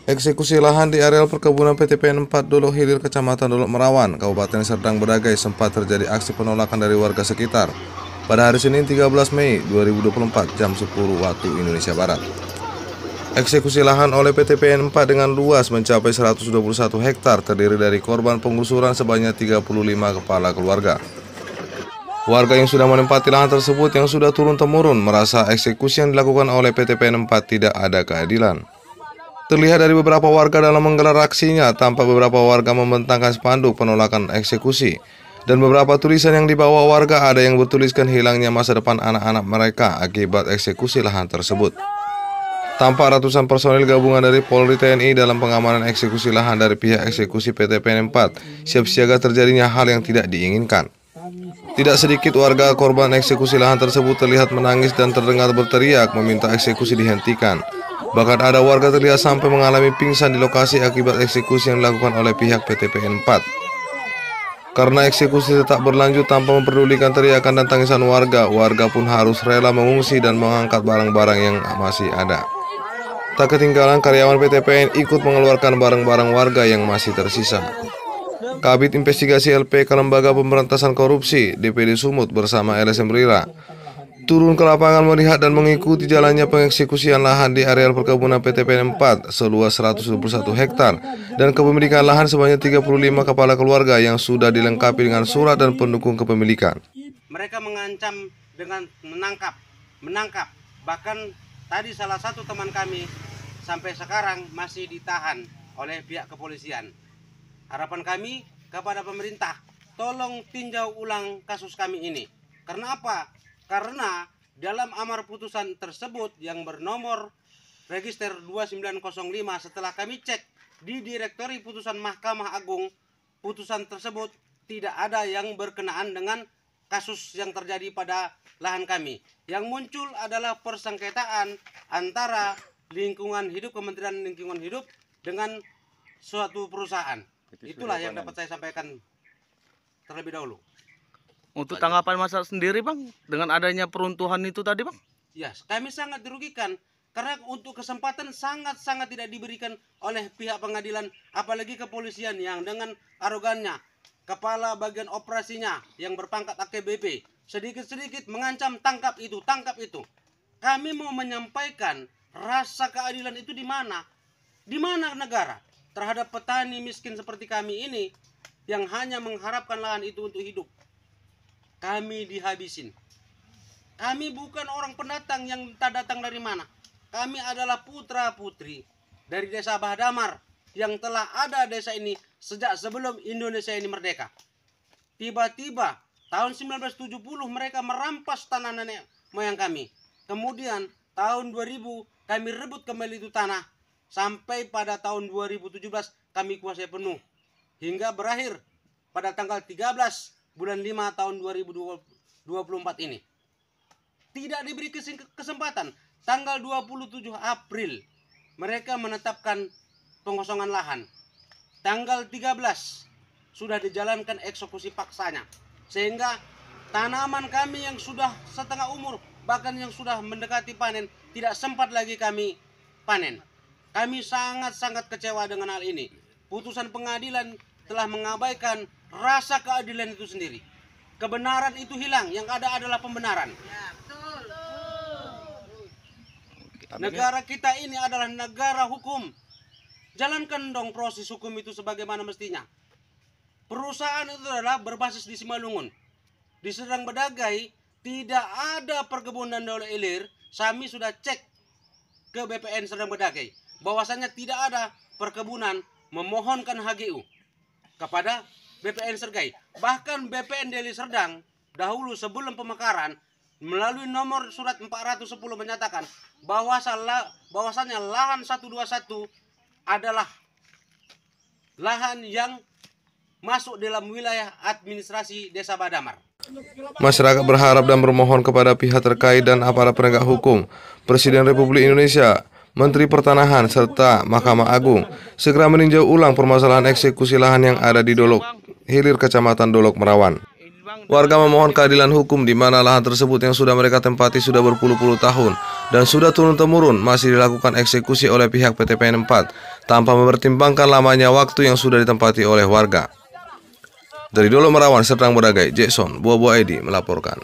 Eksekusi lahan di areal perkebunan PT PN 4 Dolok Hilir, Kecamatan Dolok Merawan, Kabupaten Serdang Bedagai sempat terjadi aksi penolakan dari warga sekitar pada hari Senin 13 Mei 2024 jam 10 waktu Indonesia Barat. Eksekusi lahan oleh PT PN 4 dengan luas mencapai 121 hektar terdiri dari korban penggusuran sebanyak 35 kepala keluarga. Warga yang sudah menempati lahan tersebut yang sudah turun-temurun merasa eksekusi yang dilakukan oleh PT PN 4 tidak ada keadilan. Terlihat dari beberapa warga dalam menggelar aksinya, tampak beberapa warga membentangkan spanduk penolakan eksekusi. Dan beberapa tulisan yang dibawa warga ada yang bertuliskan hilangnya masa depan anak-anak mereka akibat eksekusi lahan tersebut. Tampak ratusan personil gabungan dari Polri TNI dalam pengamanan eksekusi lahan dari pihak eksekusi PT PN 4 siap siaga terjadinya hal yang tidak diinginkan. Tidak sedikit warga korban eksekusi lahan tersebut terlihat menangis dan terdengar berteriak meminta eksekusi dihentikan. Bahkan ada warga terlihat sampai mengalami pingsan di lokasi akibat eksekusi yang dilakukan oleh pihak PT PN 4. Karena eksekusi tetap berlanjut tanpa memperdulikan teriakan dan tangisan warga, warga pun harus rela mengungsi dan mengangkat barang-barang yang masih ada. Tak ketinggalan karyawan PT PN ikut mengeluarkan barang-barang warga yang masih tersisa. Kabid Investigasi LPK Lembaga Pemberantasan Korupsi DPD Sumut bersama LSM Rira turun ke lapangan melihat dan mengikuti jalannya pengeksekusian lahan di areal perkebunan PT PN 4 seluas 121 hektar dan kepemilikan lahan sebanyak 35 kepala keluarga yang sudah dilengkapi dengan surat dan pendukung kepemilikan. Mereka mengancam dengan menangkap. Bahkan tadi salah satu teman kami sampai sekarang masih ditahan oleh pihak kepolisian. Harapan kami kepada pemerintah, tolong tinjau ulang kasus kami ini. Karena apa? Karena dalam amar putusan tersebut yang bernomor register 2905 setelah kami cek di direktori putusan Mahkamah Agung, putusan tersebut tidak ada yang berkenaan dengan kasus yang terjadi pada lahan kami. Yang muncul adalah persengketaan antara Kementerian Lingkungan Hidup dengan suatu perusahaan. Itulah yang dapat saya sampaikan terlebih dahulu. Untuk tanggapan masyarakat sendiri Bang, dengan adanya peruntuhan itu tadi Bang? Ya, kami sangat dirugikan karena untuk kesempatan sangat-sangat tidak diberikan oleh pihak pengadilan, apalagi kepolisian yang dengan arogannya, kepala bagian operasinya yang berpangkat AKBP, sedikit-sedikit mengancam tangkap itu. Kami mau menyampaikan rasa keadilan itu di mana? Di mana negara terhadap petani miskin seperti kami ini yang hanya mengharapkan lahan itu untuk hidup? Kami dihabisin. Kami bukan orang pendatang yang tak datang dari mana. Kami adalah putra-putri dari desa Bahdamar yang telah ada desa ini sejak sebelum Indonesia ini merdeka. Tiba-tiba tahun 1970 mereka merampas tanah nenek moyang kami. Kemudian tahun 2000 kami rebut kembali itu tanah. Sampai pada tahun 2017 kami kuasai penuh. Hingga berakhir pada tanggal 13 bulan 5 tahun 2024 ini. Tidak diberi kesempatan. Tanggal 27 April mereka menetapkan pengosongan lahan. Tanggal 13 sudah dijalankan eksekusi paksanya. Sehingga tanaman kami yang sudah setengah umur, bahkan yang sudah mendekati panen, tidak sempat lagi kami panen. Kami sangat-sangat kecewa dengan hal ini. Putusan pengadilan telah mengabaikan rasa keadilan itu sendiri. Kebenaran itu hilang, yang ada adalah pembenaran. Ya, betul. Negara kita ini adalah negara hukum. Jalankan dong proses hukum itu sebagaimana mestinya. Perusahaan itu adalah berbasis di Simalungun. Di Serdang Bedagai tidak ada perkebunan Dolok Hilir. Kami sudah cek ke BPN Serdang Bedagai bahwasanya tidak ada perkebunan, memohonkan HGU kepada BPN Sergai. Bahkan BPN Deli Serdang dahulu sebelum pemekaran melalui nomor surat 410 menyatakan bahwasanya lahan 121 adalah lahan yang masuk dalam wilayah administrasi Desa Bahdamar. Masyarakat berharap dan bermohon kepada pihak terkait dan aparat penegak hukum, Presiden Republik Indonesia, Menteri Pertanahan, serta Mahkamah Agung segera meninjau ulang permasalahan eksekusi lahan yang ada di Dolok Hilir, Kecamatan Dolok Merawan. Warga memohon keadilan hukum di mana lahan tersebut yang sudah mereka tempati sudah berpuluh-puluh tahun dan sudah turun-temurun masih dilakukan eksekusi oleh pihak PT PN 4 tanpa mempertimbangkan lamanya waktu yang sudah ditempati oleh warga. Dari Dolok Merawan, Serdang Bedagai, Jackson Bobo ID melaporkan.